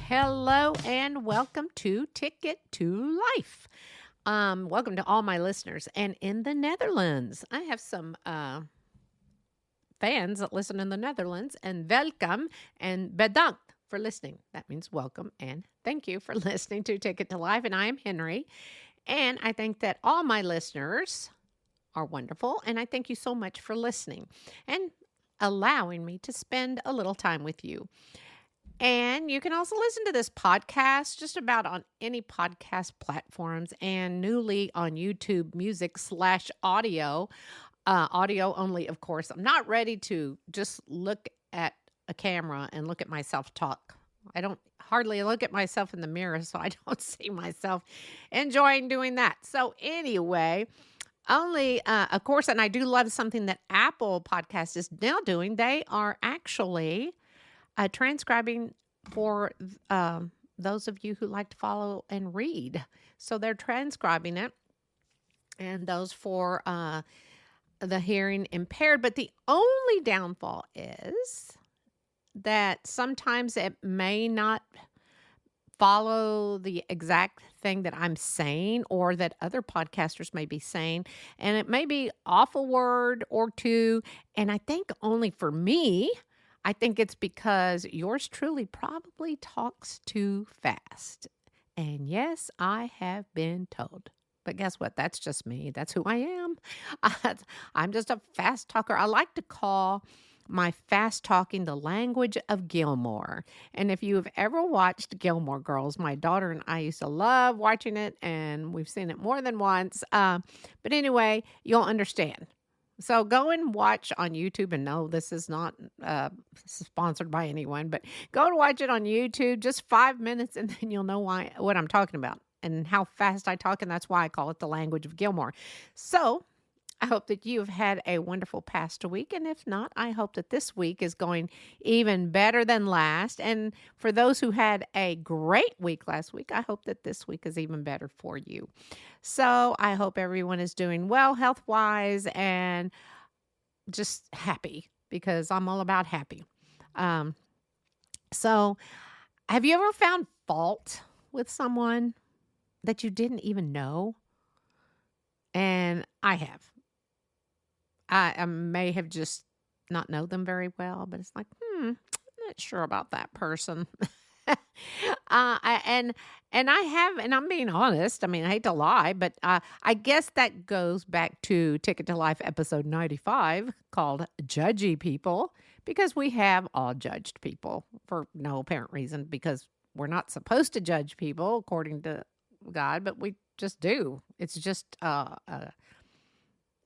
Hello and welcome to Ticket to Life. Welcome to all my listeners. And in the Netherlands, I have some fans that listen in the Netherlands. And welcome and bedankt for listening. That means welcome and thank you for listening to Ticket to Life. And I am Henrie. And I think that all my listeners are wonderful. And I thank you so much for listening and allowing me to spend a little time with you. And you can also listen to this podcast just about on any podcast platforms and newly on YouTube music/audio. Audio only, of course. I'm not ready to just look at a camera and look at myself talk. I don't hardly look at myself in the mirror, so I don't see myself enjoying doing that. So anyway, only, of course, and I do love something that Apple Podcast is now doing. They are actually transcribing for those of you who like to follow and read. So they're transcribing it, and those for the hearing impaired. But the only downfall is that sometimes it may not follow the exact thing that I'm saying or that other podcasters may be saying. And it may be off a word or two. And I think only for me, I think it's because yours truly probably talks too fast. And yes, I have been told. But guess what? That's just me. That's who I am. I'm just a fast talker. I like to call my fast talking the language of Gilmore. And if you have ever watched Gilmore Girls, my daughter and I used to love watching it, and we've seen it more than once. But anyway, you'll understand. So go and watch on YouTube, and no, this is not sponsored by anyone, but go and watch it on YouTube, just 5 minutes, and then you'll know what I'm talking about and how fast I talk, and that's why I call it the language of Gilmore. So I hope that you've had a wonderful past week, and if not, I hope that this week is going even better than last. And for those who had a great week last week, I hope that this week is even better for you. So I hope everyone is doing well health-wise and just happy, because I'm all about happy. So have you ever found fault with someone that you didn't even know? And I have. I may have just not know them very well, but it's like, not sure about that person. And I have, and I'm being honest. I mean, I hate to lie, but I guess that goes back to Ticket to Life episode 95 called Judgy People, because we have all judged people for no apparent reason, because we're not supposed to judge people according to God, but we just do. It's just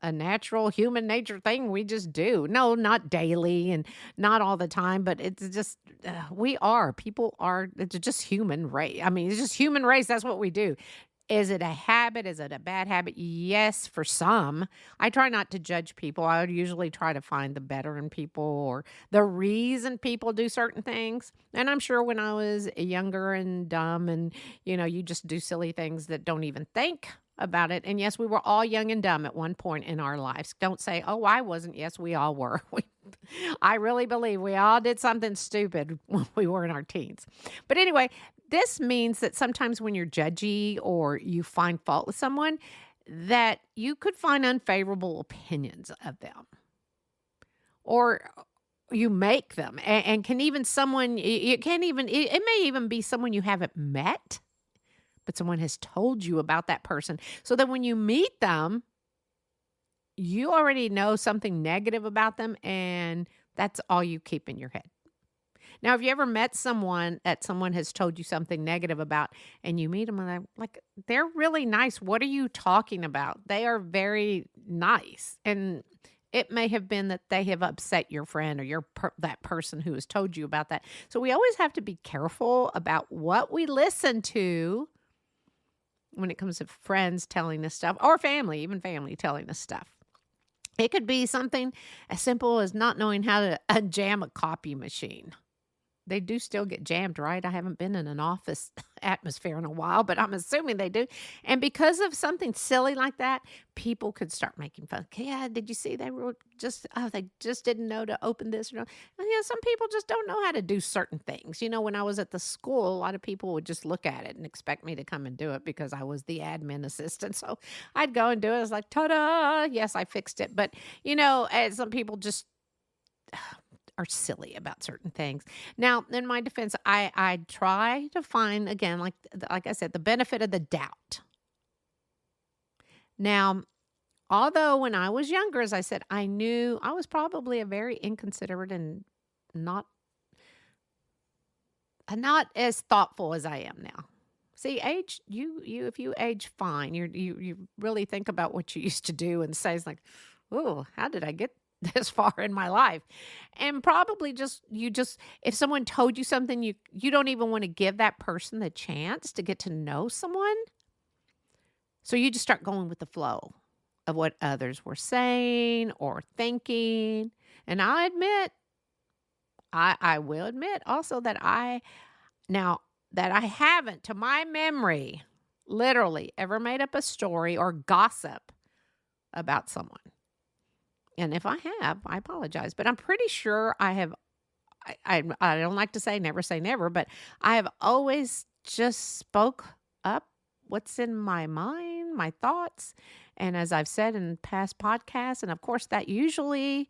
a natural human nature thing we just do. No, not daily and not all the time, but it's just, people are, it's just human race. I mean, it's just human race. That's what we do. Is it a habit? Is it a bad habit? Yes, for some. I try not to judge people. I would usually try to find the better in people or the reason people do certain things. And I'm sure when I was younger and dumb and, you just do silly things that don't even think about it. And yes, we were all young and dumb at one point in our lives. Don't say, oh, I wasn't. Yes, we all were. I really believe we all did something stupid when we were in our teens. But anyway, this means that sometimes when you're judgy or you find fault with someone, that you could find unfavorable opinions of them. Or you make them. And can even someone, it may even be someone you haven't met, but someone has told you about that person. So that when you meet them, you already know something negative about them, and that's all you keep in your head. Now, have you ever met someone that someone has told you something negative about, and you meet them and they're really nice. What are you talking about? They are very nice. And it may have been that they have upset your friend or that person who has told you about that. So we always have to be careful about what we listen to when it comes to friends telling us stuff, or family, even family telling us stuff. It could be something as simple as not knowing how to jam a copy machine. they do still get jammed, right? I haven't been in an office atmosphere in a while, but I'm assuming they do. And because of something silly like that, people could start making fun. Yeah, did you see they just didn't know to open this? And some people just don't know how to do certain things. When I was at the school, a lot of people would just look at it and expect me to come and do it because I was the admin assistant. So I'd go and do it. I was like, ta-da! Yes, I fixed it. But, some people just are silly about certain things. Now, in my defense, I try to find, again, like I said, the benefit of the doubt. Now, although when I was younger, as I said, I knew I was probably a very inconsiderate and not as thoughtful as I am now. See, age, if you age fine, you really think about what you used to do and say, it's like, oh, how did I get this far in my life? And probably if someone told you something, you don't even want to give that person the chance to get to know someone. So you just start going with the flow of what others were saying or thinking. And I will admit also that I haven't, to my memory, literally ever made up a story or gossip about someone. And if I have, I apologize. But I'm pretty sure I have. I don't like to say never, but I have always just spoke up what's in my mind, my thoughts. And as I've said in past podcasts, and of course that usually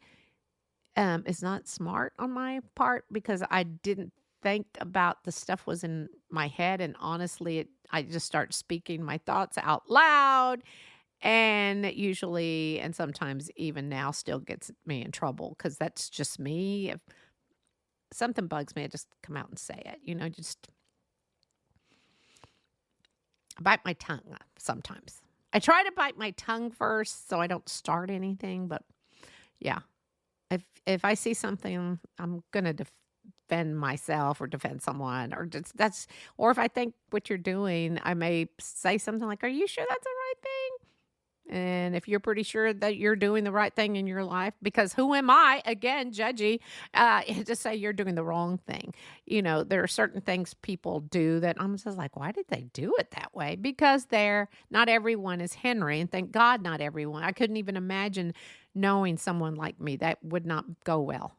is not smart on my part because I didn't think about the stuff was in my head. And honestly, I just start speaking my thoughts out loud. And it usually, and sometimes even now, still gets me in trouble because that's just me. If something bugs me, I just come out and say it. Just bite my tongue sometimes. I try to bite my tongue first so I don't start anything. But yeah, if I see something, I'm gonna defend myself or defend someone, or if I think what you're doing, I may say something like, "Are you sure that's the right thing?" And if you're pretty sure that you're doing the right thing in your life, because who am I, again, judgy, to say you're doing the wrong thing? There are certain things people do that I'm just like, why did they do it that way? Because not everyone is Henrie, and thank God not everyone. I couldn't even imagine knowing someone like me. That would not go well.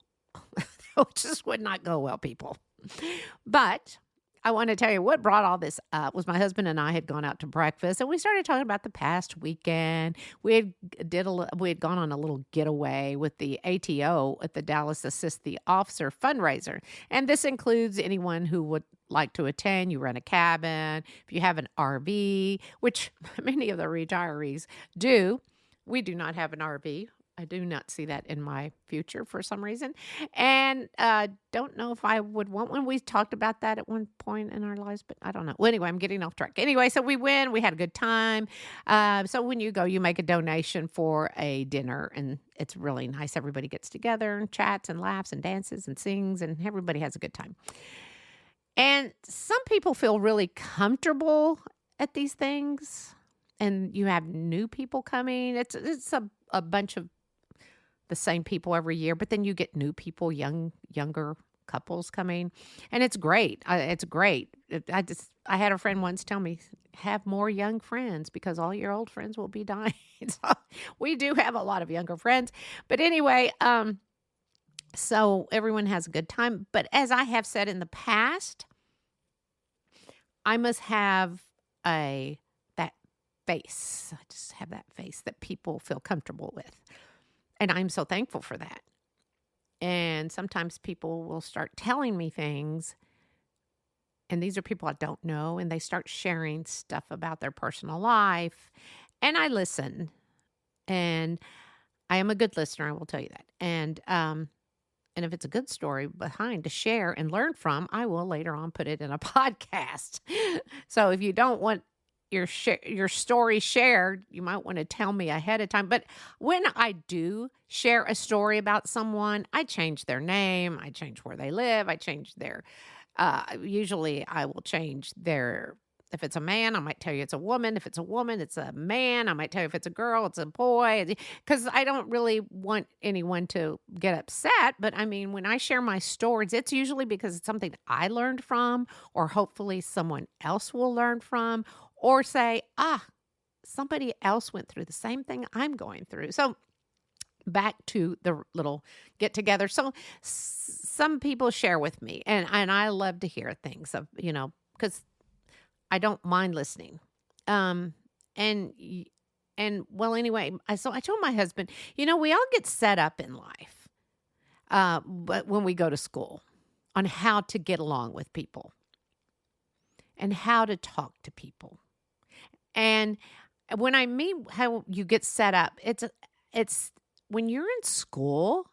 It just would not go well, people. But I want to tell you what brought all this up was my husband and I had gone out to breakfast and we started talking about the past weekend. We had gone on a little getaway with the ATO at the Dallas Assist the Officer fundraiser. And this includes anyone who would like to attend. You rent a cabin, if you have an RV, which many of the retirees do. We do not have an RV. I do not see that in my future for some reason. And don't know if I would want one. We talked about that at one point in our lives, but I don't know. Well, anyway, I'm getting off track. Anyway, so we went. We had a good time. So when you go, you make a donation for a dinner, and it's really nice. Everybody gets together and chats and laughs and dances and sings, and everybody has a good time. And some people feel really comfortable at these things, and you have new people coming. It's a bunch of the same people every year, but then you get new people, younger couples coming, and it's great. It's great. I had a friend once tell me, have more young friends because all your old friends will be dying. So we do have a lot of younger friends, but anyway, so everyone has a good time. But as I have said in the past, I must have that face. I just have that face that people feel comfortable with. And I'm so thankful for that. And sometimes people will start telling me things, and these are people I don't know, and they start sharing stuff about their personal life. And I listen. And I am a good listener, I will tell you that. And if it's a good story behind to share and learn from, I will later on put it in a podcast. So if you don't want your story shared, you might want to tell me ahead of time. But when I do share a story about someone, I change their name, I change where they live, I change their, usually I will change their If it's a man, I might tell you it's a woman. If it's a woman, it's a man. I might tell you if it's a girl, it's a boy. Because I don't really want anyone to get upset. But I mean, when I share my stories, it's usually because it's something I learned from, or hopefully someone else will learn from, or say, somebody else went through the same thing I'm going through. So back to the little get together. So some people share with me, and I love to hear things of, because I don't mind listening. And well, anyway, so I told my husband, we all get set up in life, but when we go to school, on how to get along with people and how to talk to people. And when I mean how you get set up, it's when you're in school,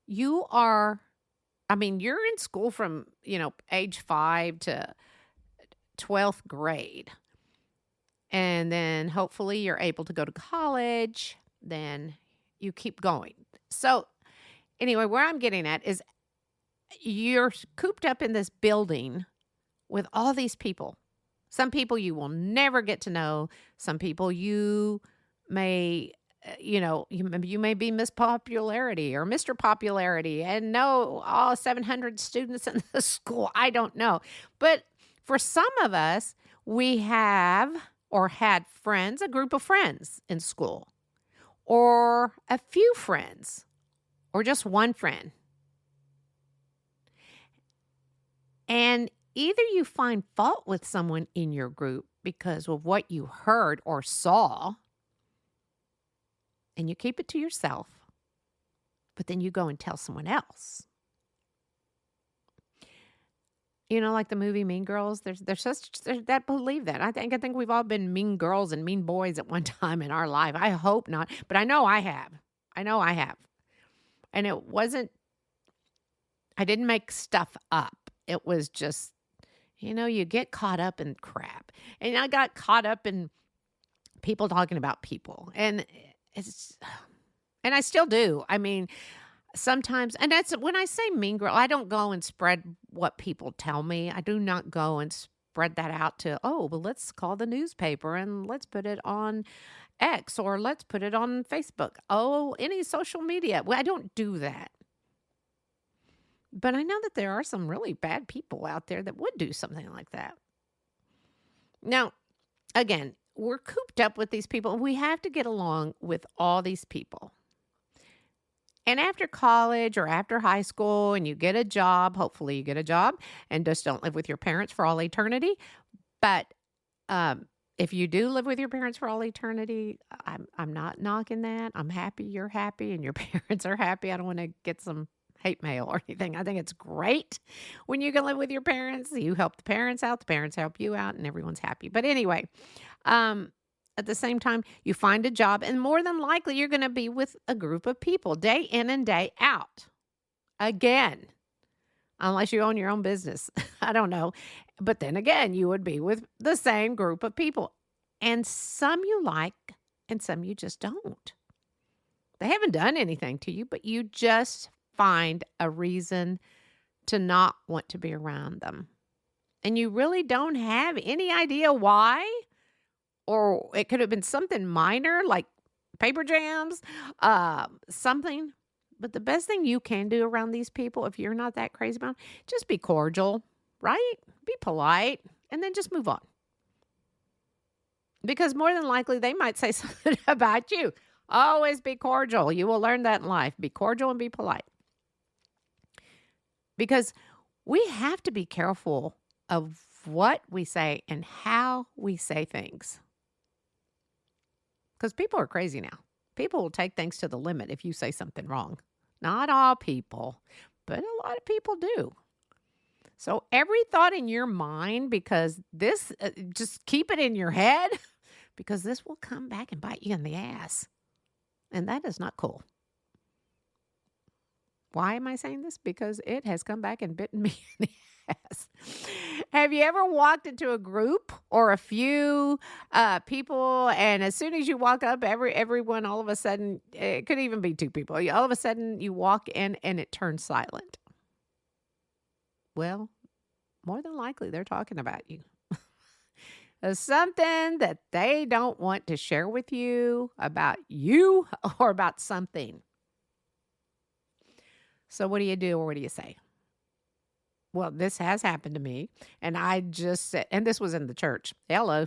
you're in school from, age 5 to 12th grade. And then hopefully you're able to go to college. Then you keep going. So anyway, where I'm getting at is you're cooped up in this building with all these people. Some people you will never get to know. Some people you may, you may be Miss Popularity or Mr. Popularity and know all 700 students in the school. I don't know. But for some of us, we have or had friends, a group of friends in school, or a few friends, or just one friend. And either you find fault with someone in your group because of what you heard or saw, and you keep it to yourself, but then you go and tell someone else. Like the movie Mean Girls, there's that believe that. I think we've all been mean girls and mean boys at one time in our life. I hope not, but I know I have. And it wasn't, I didn't make stuff up. It was just, you get caught up in crap. And I got caught up in people talking about people. And I still do. I mean, sometimes, and that's when I say mean girl, I don't go and spread what people tell me. I do not go and spread that out to, let's call the newspaper and let's put it on X or let's put it on Facebook. Any social media. Well, I don't do that. But I know that there are some really bad people out there that would do something like that. Now, again, we're cooped up with these people. We have to get along with all these people. And after college or after high school and you get a job, hopefully you get a job and just don't live with your parents for all eternity. But if you do live with your parents for all eternity, I'm not knocking that. I'm happy you're happy and your parents are happy. I don't want to get some hate mail or anything. I think it's great when you can live with your parents. You help the parents out, the parents help you out, and everyone's happy. But anyway, at the same time, you find a job, and more than likely, you're going to be with a group of people day in and day out. Again, unless you own your own business. I don't know. But then again, you would be with the same group of people. And some you like, and some you just don't. They haven't done anything to you, but you just find a reason to not want to be around them. And you really don't have any idea why. Or it could have been something minor like paper jams, something. But the best thing you can do around these people, if you're not that crazy about them, just be cordial, right? Be polite, and then just move on. Because more than likely, they might say something about you. Always be cordial. You will learn that in life. Be cordial and be polite. Because we have to be careful of what we say and how we say things. Because people are crazy now. People will take things to the limit if you say something wrong. Not all people, but a lot of people do. So every thought in your mind, because this, just keep it in your head, because this will come back and bite you in the ass. And that is not cool. Why am I saying this? Because it has come back and bitten me in the ass. Have you ever walked into a group or a few people, and as soon as you walk up, everyone all of a sudden, it could even be two people, all of a sudden you walk in and it turns silent? Well, more than likely they're talking about you. something that they don't want to share with you about you or about something. So what do you do or what do you say? Well, this has happened to me, and I just said, and this was in the church. Hello.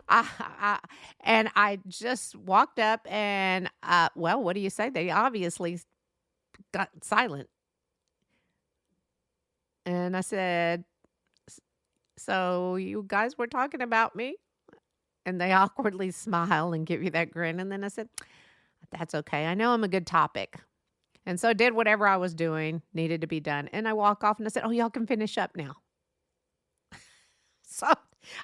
And I just walked up and, well, what do you say? They obviously got silent. And I said, so you guys were talking about me? And they awkwardly smile and give you that grin. And then I said, that's okay. I know I'm a good topic. And so I did whatever I was doing, needed to be done. And I walk off and I said, oh, y'all can finish up now. So,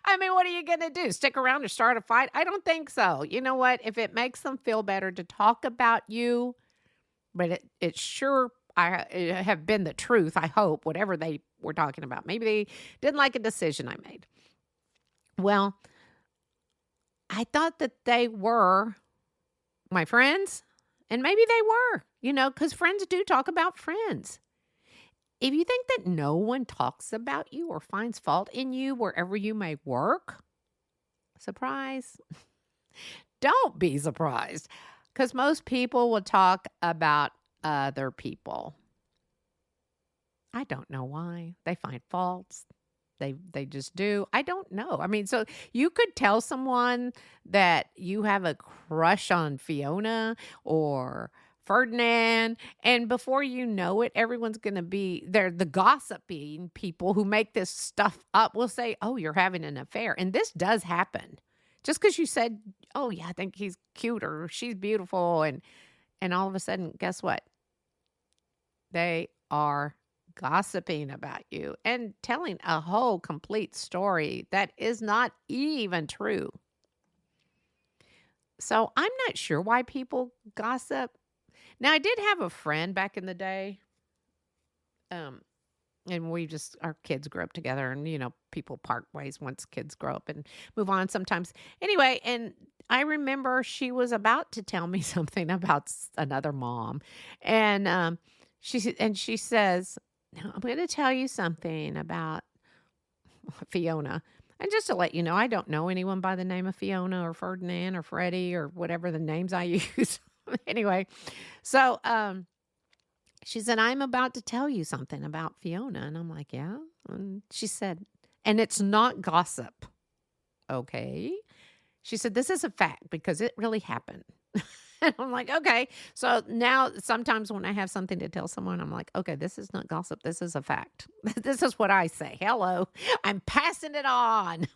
I mean, what are you going to do? Stick around or start a fight? I don't think so. You know what? If it makes them feel better to talk about you, but it sure it have been the truth, I hope, whatever they were talking about. Maybe they didn't like a decision I made. Well, I thought that they were my friends, and maybe they were, because friends do talk about friends. If you think that no one talks about you or finds fault in you wherever you may work, surprise, don't be surprised, because most people will talk about other people. I don't know why. They find faults. They just do. I don't know. I mean, so you could tell someone that you have a crush on Fiona or Ferdinand, and before you know it, everyone's going to be there. The gossiping people who make this stuff up will say, oh, you're having an affair. And this does happen. Just because you said, oh, yeah, I think he's cute or she's beautiful. And all of a sudden, guess what? They are gossiping about you and telling a whole complete story that is not even true. So I'm not sure why people gossip. Now, I did have a friend back in the day, and our kids grew up together, and, people part ways once kids grow up and move on sometimes. Anyway, and I remember she was about to tell me something about another mom, and she says, now, I'm going to tell you something about Fiona. And just to let you know, I don't know anyone by the name of Fiona or Ferdinand or Freddie or whatever the names I use. Anyway, so she said, I'm about to tell you something about Fiona. And I'm like, yeah? And she said, and it's not gossip. Okay. She said, this is a fact because it really happened. And I'm like, okay. So now sometimes when I have something to tell someone, I'm like, okay, this is not gossip. This is a fact. This is what I say. Hello. I'm passing it on.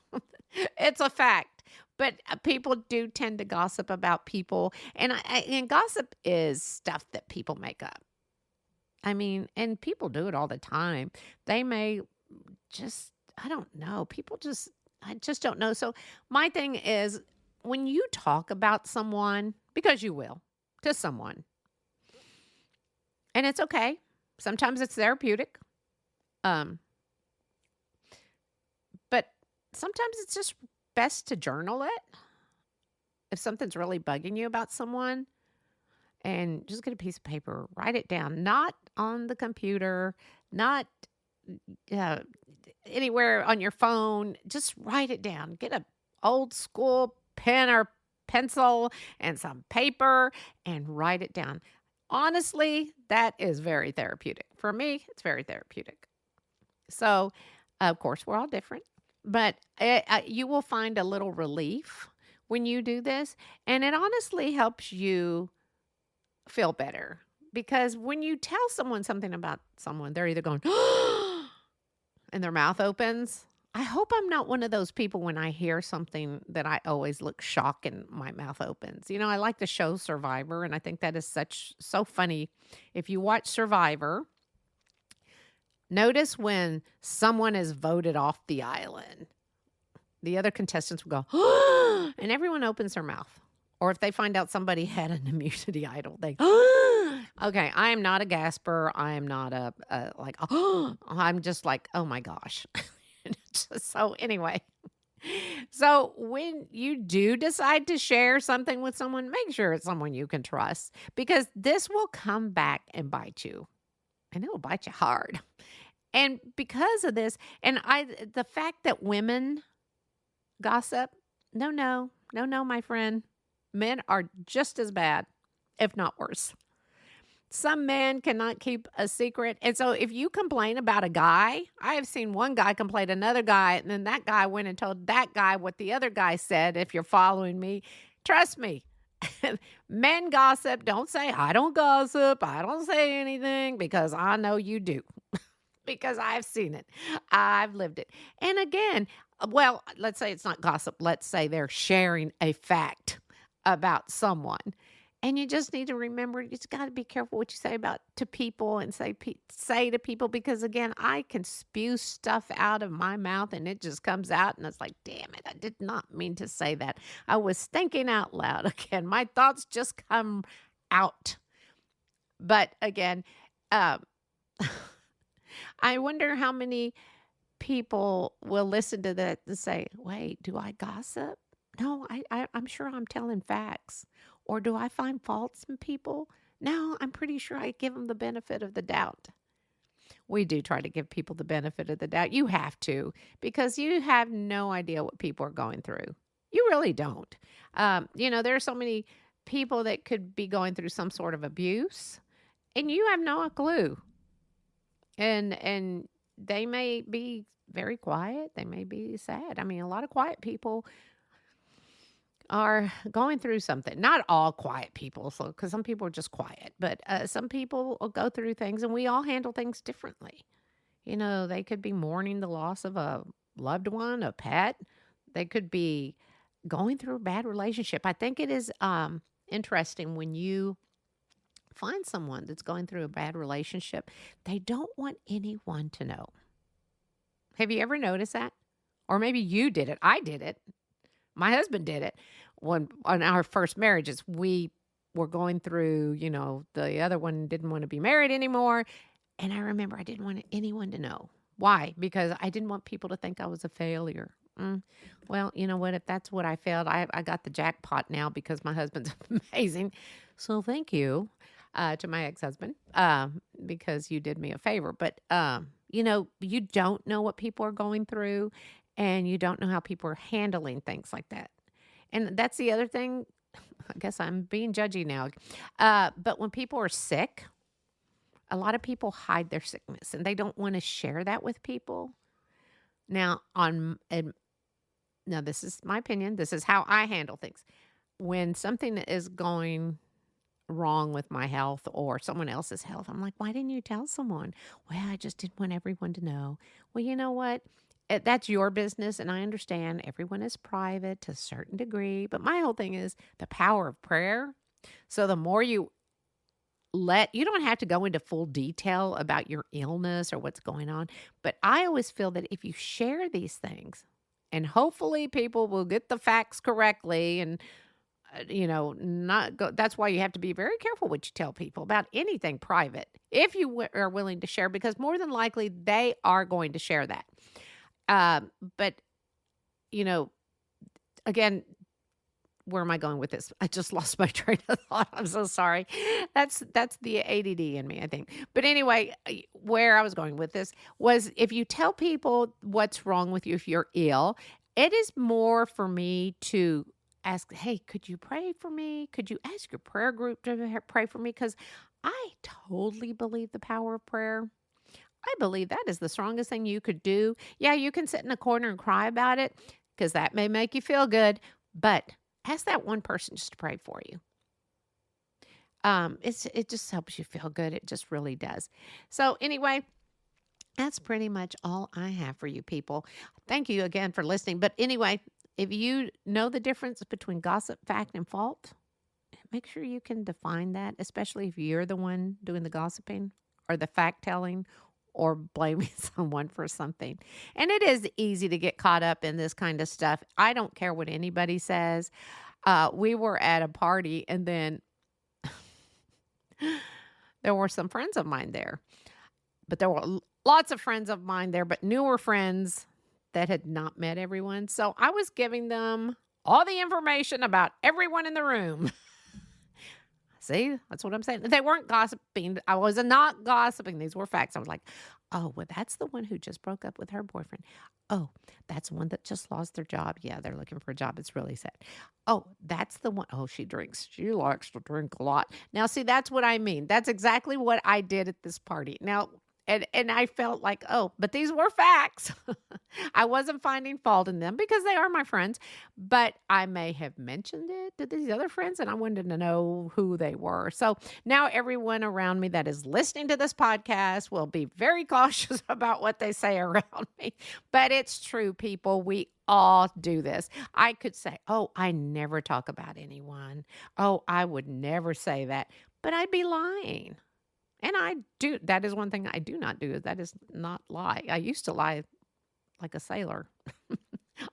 It's a fact. But people do tend to gossip about people. And gossip is stuff that people make up. I mean, and people do it all the time. They may just, I don't know. I just don't know. So my thing is, when you talk about someone, because you will, to someone, and it's okay. Sometimes it's therapeutic. But sometimes it's just best to journal it. If something's really bugging you about someone, and just get a piece of paper, write it down, not on the computer, not anywhere on your phone. Just write it down. Get a old school pen or pencil and some paper and write it down. Honestly, that is very therapeutic. For me, it's very therapeutic. So, of course, we're all different, but you will find a little relief when you do this, and it honestly helps you feel better, because when you tell someone something about someone, they're either going, and their mouth opens. I hope I'm not one of those people when I hear something that I always look shocked and my mouth opens. I like the show Survivor, and I think that is so funny. If you watch Survivor, notice when someone is voted off the island, the other contestants will go, and everyone opens their mouth. Or if they find out somebody had an immunity idol, they, okay, I am not a gasper. I am not I'm just like, oh my gosh. So anyway, so when you do decide to share something with someone, make sure it's someone you can trust, because this will come back and bite you, and it will bite you hard. And because of this, and the fact that women Gossip? No, no, no, no, my friend. Men are just as bad, if not worse. Some men cannot keep a secret. And so if you complain about a guy, I have seen one guy complain to another guy, and then that guy went and told that guy what the other guy said, if you're following me. Trust me, men gossip. Don't say, I don't gossip. I don't say anything because I know you do because I've seen it. I've lived it. And again, well, let's say it's not gossip. Let's say they're sharing a fact about someone. And you just need to remember, you just got to be careful what you say about to people and say to people, because again, I can spew stuff out of my mouth and it just comes out and it's like, damn it, I did not mean to say that. I was thinking out loud. Again, my thoughts just come out. But again, um, I wonder how many people will listen to that and say, wait, do I gossip? No, I'm sure I'm telling facts. Or do I find faults in people? No, I'm pretty sure I give them the benefit of the doubt. We do try to give people the benefit of the doubt. You have to, because you have no idea what people are going through. You really don't. There are so many people that could be going through some sort of abuse, and you have no clue. And they may be very quiet. They may be sad. I mean, a lot of quiet people are going through something. Not all quiet people, so because some people are just quiet, but some people will go through things, and we all handle things differently. They could be mourning the loss of a loved one, a pet. They could be going through a bad relationship. I think it is interesting when you find someone that's going through a bad relationship, they don't want anyone to know. Have you ever noticed that? Or maybe you did it. I did it. My husband did it. When on our first marriages, we were going through, the other one didn't want to be married anymore. And I remember I didn't want anyone to know. Why? Because I didn't want people to think I was a failure. Well, you know what? If that's what I failed, I got the jackpot now because my husband's amazing. So thank you to my ex-husband because you did me a favor. But, you don't know what people are going through, and you don't know how people are handling things like that. And that's the other thing. I guess I'm being judgy now. But when people are sick, a lot of people hide their sickness, and they don't want to share that with people. Now, this is my opinion. This is how I handle things. When something is going wrong with my health or someone else's health, I'm like, why didn't you tell someone? Well, I just didn't want everyone to know. Well, you know what? That's your business, and I understand everyone is private to a certain degree, but my whole thing is the power of prayer. So the more you don't have to go into full detail about your illness or what's going on, but I always feel that if you share these things, and hopefully people will get the facts correctly and not go. That's why you have to be very careful what you tell people about anything private, if you are willing to share, because more than likely they are going to share that. But again, where am I going with this? I just lost my train of thought. I'm so sorry. That's the ADD in me, I think. But anyway, where I was going with this was, if you tell people what's wrong with you, if you're ill, it is more for me to ask, hey, could you pray for me? Could you ask your prayer group to pray for me? Because I totally believe the power of prayer. I believe that is the strongest thing you could do. Yeah, you can sit in a corner and cry about it because that may make you feel good, but ask that one person just to pray for you. It just helps you feel good. It just really does. So anyway, that's pretty much all I have for you people. Thank you again for listening. But anyway, if you know the difference between gossip, fact, and fault, make sure you can define that, especially if you're the one doing the gossiping or the fact telling or blaming someone for something. And it is easy to get caught up in this kind of stuff. I don't care what anybody says. We were at a party, and then there were some friends of mine there. But there were lots of friends of mine there, but newer friends that had not met everyone. So I was giving them all the information about everyone in the room. See, that's what I'm saying. They weren't gossiping. I was not gossiping. These were facts. I was like, Oh, well, that's the one who just broke up with her boyfriend. Oh, that's one that just lost their job. Yeah, they're looking for a job. It's really sad. Oh, that's the one. Oh, she drinks. She likes to drink a lot. Now, see, that's what I mean. That's exactly what I did at this party. Now, and I felt like, oh, but these were facts. I wasn't finding fault in them because they are my friends, but I may have mentioned it to these other friends and I wanted to know who they were. So now everyone around me that is listening to this podcast will be very cautious about what they say around me. But it's true, people. We all do this. I could say, oh, I never talk about anyone. Oh, I would never say that, but I'd be lying. And I do. That is one thing I do not do. That is not lie. I used to lie like a sailor.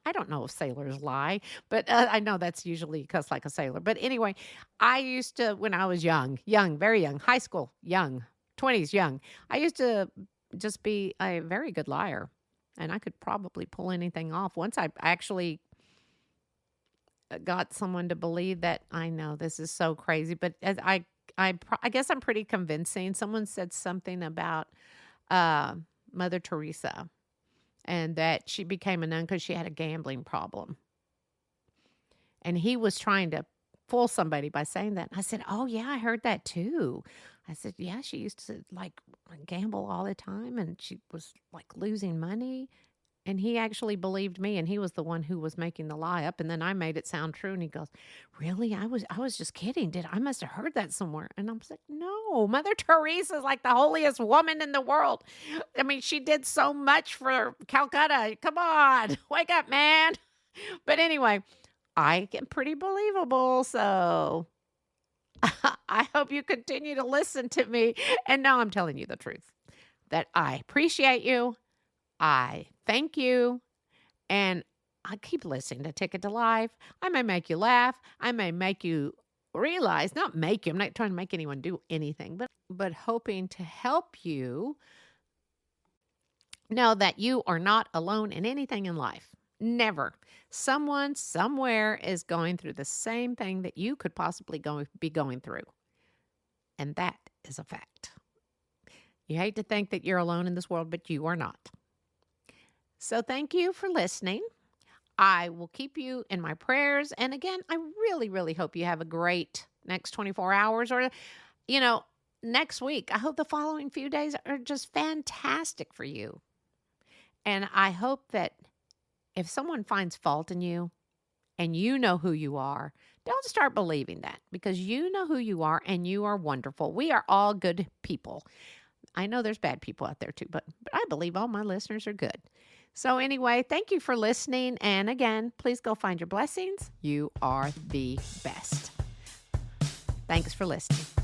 I don't know if sailors lie, but I know that's usually because like a sailor. But anyway, I used to, when I was young, very young, high school, young, 20s, young, I used to just be a very good liar. And I could probably pull anything off. Once I actually got someone to believe that, I know this is so crazy, but as I guess I'm pretty convincing. Someone said something about Mother Teresa and that she became a nun because she had a gambling problem. And he was trying to fool somebody by saying that. And I said, oh, yeah, I heard that too. I said, yeah, she used to like gamble all the time and she was like losing money. And he actually believed me, and he was the one who was making the lie up. And then I made it sound true. And he goes, really? I was just kidding. I must have heard that somewhere. And I was like, no, Mother Teresa is like the holiest woman in the world. I mean, she did so much for Calcutta. Come on, wake up, man. But anyway, I get pretty believable. So I hope you continue to listen to me. And now I'm telling you the truth, that I appreciate you. I thank you, and I keep listening to Ticket to Life. I may make you laugh. I may make you realize, not make you, I'm not trying to make anyone do anything, but hoping to help you know that you are not alone in anything in life. Never. Someone somewhere is going through the same thing that you could possibly be going through, and that is a fact. You hate to think that you're alone in this world, but you are not. So thank you for listening. I will keep you in my prayers. And again, I really, really hope you have a great next 24 hours or, next week. I hope the following few days are just fantastic for you. And I hope that if someone finds fault in you and you know who you are, don't start believing that, because you know who you are and you are wonderful. We are all good people. I know there's bad people out there too, but I believe all my listeners are good. So anyway, thank you for listening. And again, please go find your blessings. You are the best. Thanks for listening.